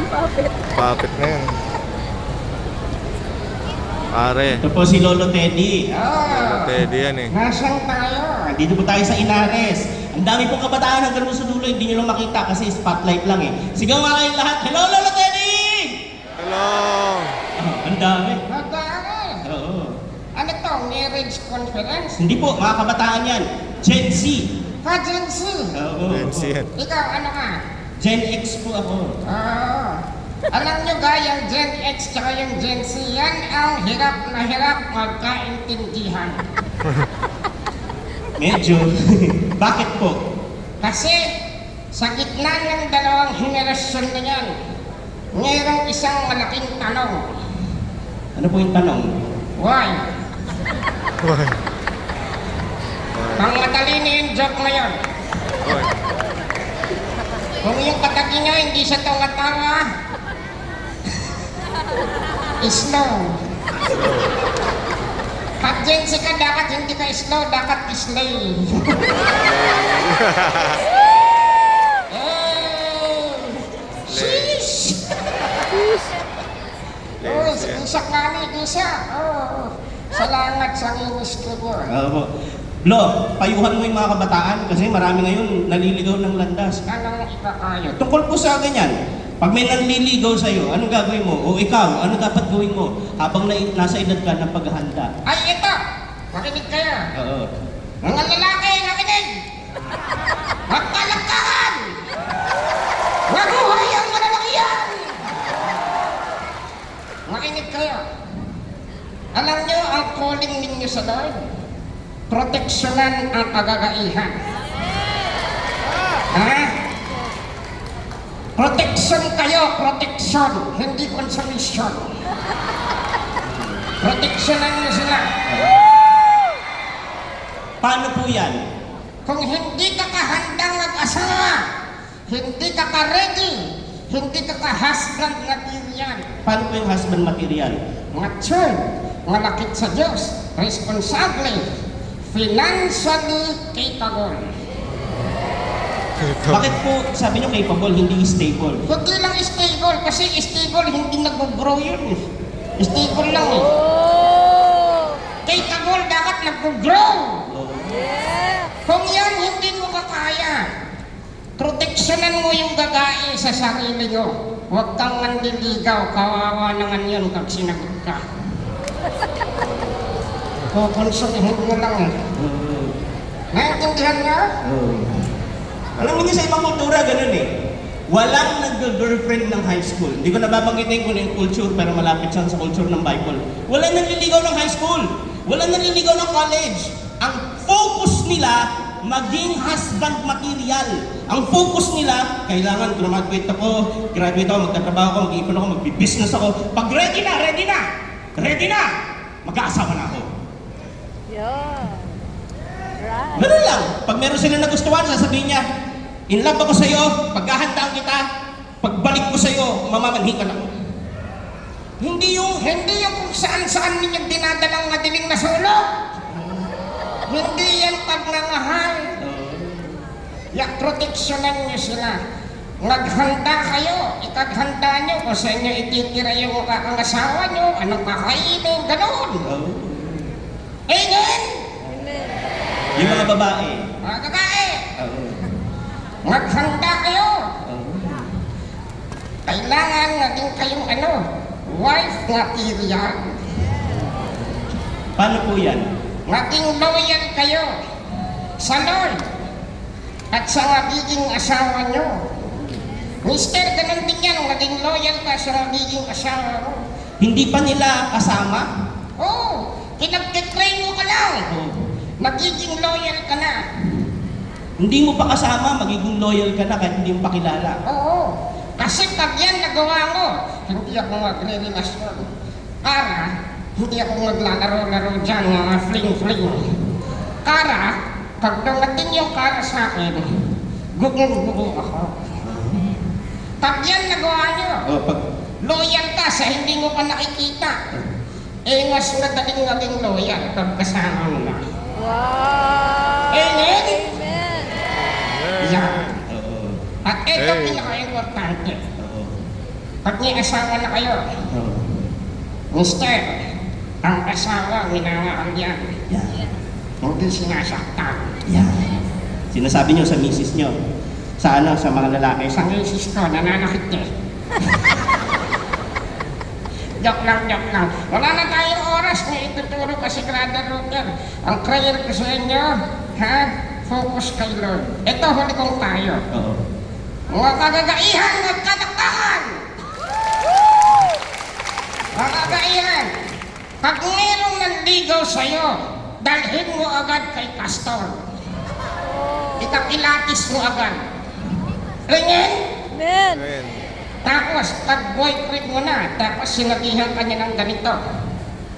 Puppet na yan. Pare. Ito po si Lolo Teddy. Teddy yan eh. Nasaan tayo? Dito po tayo sa Inares. Ang dami pong kabataan hanggang sa dulo, hindi nyo lang makita kasi spotlight lang eh. Sigaw nga kayong lahat. Hello, Lolo Teddy! Hello! Ang dami. Madami. Oo. Ano to? Marriage conference? Hindi po, mga kabataan yan. Gen Z. Gen Z. Oo. Gen Z yan. Ikaw, ano ka? Gen X po ako. Oo. Alam nyo ga, yung Gen X tsaka yung Gen Z, yan ang hirap na hirap magkaintindihan. Medyo. Bakit po? Kasi sa gitna ng dalawang henerasyon na yan, mayroong isang malaking tanong. Ano po yung tanong? Why? Pang madali na yung joke na yun. Oy. Kung yung katagi nyo hindi siya tungatawa, slow. Pag Gen Z ka, dapat hindi ka slow, dapat slay. Sheesh! Oh, isa kami, isa. Oh, salamat sa inis ko po. Oo. Blo, payuhan mo yung mga kabataan kasi marami ngayon naliligaw ng landas. Anong ipakayo? Tungkol po sa ganyan, pag may nanliligaw sa'yo, anong gagawin mo? O ikaw, ano dapat gawin mo habang nasa edad ka ng paghahanda? Ay, ito! Makinig kayo. Oo. Mga lalaki, nakinig! Magkalagkakan! Nabuhay ang malalakihan! Makinig kayo. Alam nyo, ang calling ninyo sa Lord, proteksyonan ang kagagaihan. Ha? Protection kayo, protection, hindi consumption. Proteksyonan nyo sila. Paano po yan? Kung hindi ka kahandang mag-asawa, hindi ka ka-ready, hindi ka ka-husband material, Paano po yung husband material? matured, malakit sa Diyos, responsable, financially capable. Bakit po sabi nyo capable, hindi stable? Hindi lang stable, kasi stable hindi nag-grow yun. Stable lang eh. Capable dapat nag-grow. Kung yan hindi mo kakaya, proteksyonan mo yung gagain sa sarili nyo. Huwag kang manliligaw, kawawa naman yun pag sinagot ka. Kukonsumihin mo lang eh. Naintindihan niyo? Alam mo niyo sa ibang kultura, ganun eh. Walang nag-girlfriend ng high school. Hindi ko nababanggitin kung yung culture, pero malapit siya sa culture ng Bible. Walang nanliligaw ng high school. Walang nanliligaw ng college. Ang focus nila, maging husband material. Ang focus nila, kailangan graduate ako, magtatrabaho ako, mag-ipon ako, mag-business ako. Pag ready na, mag-aasawa na ako. Yeah. Right. Ganun lang. Pag meron sila nagustuhan, sasabihin niya, in love ako sa'yo, paghahandaan kita, pagbalik ko sa'yo, mamamanhi ka lang. Hindi yung Kung saan-saan ninyo dinadalang madiling na sulok. Hindi yan pagmamahal. Proteksyonan nyo sila. Naghanda kayo, ikaghanda nyo kung saan nyo ititira yung kakangasawa nyo, anong kakainin, gano'n. Amen? yung mga babae. Mga kakain, maghanda kayo. Kailangan naging kayong wife material. Paano po yan? Maging loyal kayo sa Lord at sa magiging asawa nyo. Mister, ganun din yan, maging loyal ka sa magiging asawa mo. Hindi pa nila kasama? Oo, pinagtitrain mo ka lang. Magiging loyal ka na. Hindi mo pa kasama, magiging loyal ka na kahit hindi mo pakilala. Oo, kasi pag yan nagawa mo, hindi ako magre-relasyon. Para, hindi ako maglalaro-laro dyan, mga fling-fling. Para, pag dumating yung para sa akin, gugong-gugo ako. Pag yan nagawa nyo, loyal ka sa hindi mo pa nakikita. Mas madaling maging loyal pag kasama mo na. Wow! Amen? Amen! Yan. Oo. At ito Hey. pinaka-importante. Oo. Pag may asawa na kayo, Oo. Mister, ang asawa, minamahal yan. Yan. Hindi sinasaktan. Yan. Sinasabi nyo sa misis nyo. Sa ano, sa mga lalaki. Sa misis ko, nananakit niya. Joke lang, joke lang. Wala na tayong oras na ituturo kasi Brother Roger. Ang prayer ko sa inyo, ha? Focus kay Lord. Ito, huli kong tayo. Oo. Mga kagagaihan, magkataktakan! Mga kagagaihan, pag mayroong nanligaw sa'yo, dalhin mo agad kay pastor. Ikapilatis mo agad. Ringin? Amen. Amen. Tapos, pag boyfriend mo na, tapos sinabihan ka niya ng ganito.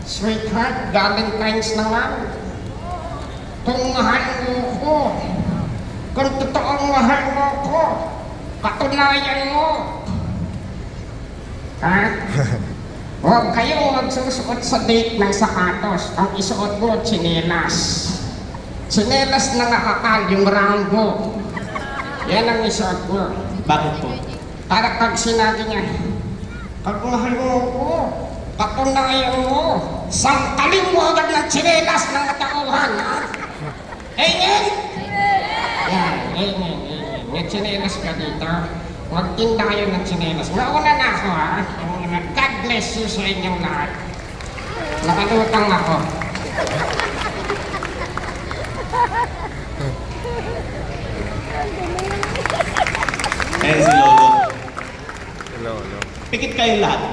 Sweetheart, Valentine's naman. Kung mahal mo ko, kung totoong mahal mo ko, katunayan mo. Ha? Huwag kayong magsusuot sa date ng sapatos. Ang isuot mo, tsinelas. Tsinelas na nakakal, yung Rambo. Yan ang isuot mo. Bakit po? Para pag sinabi niya, pag mahal mo ko, patunayan mo, sangkalin mo agad ng tsinelas ng katauhan, ha? Amen? Yan, amen, amen. May tsinelas ka dito. Magtinda kayo ng tsinelas. Nauna na ako, ha? God bless you sa inyong lahat. Nakalutang ako. Ayan si Lolo. Hello, hello. Pikit kayo lahat.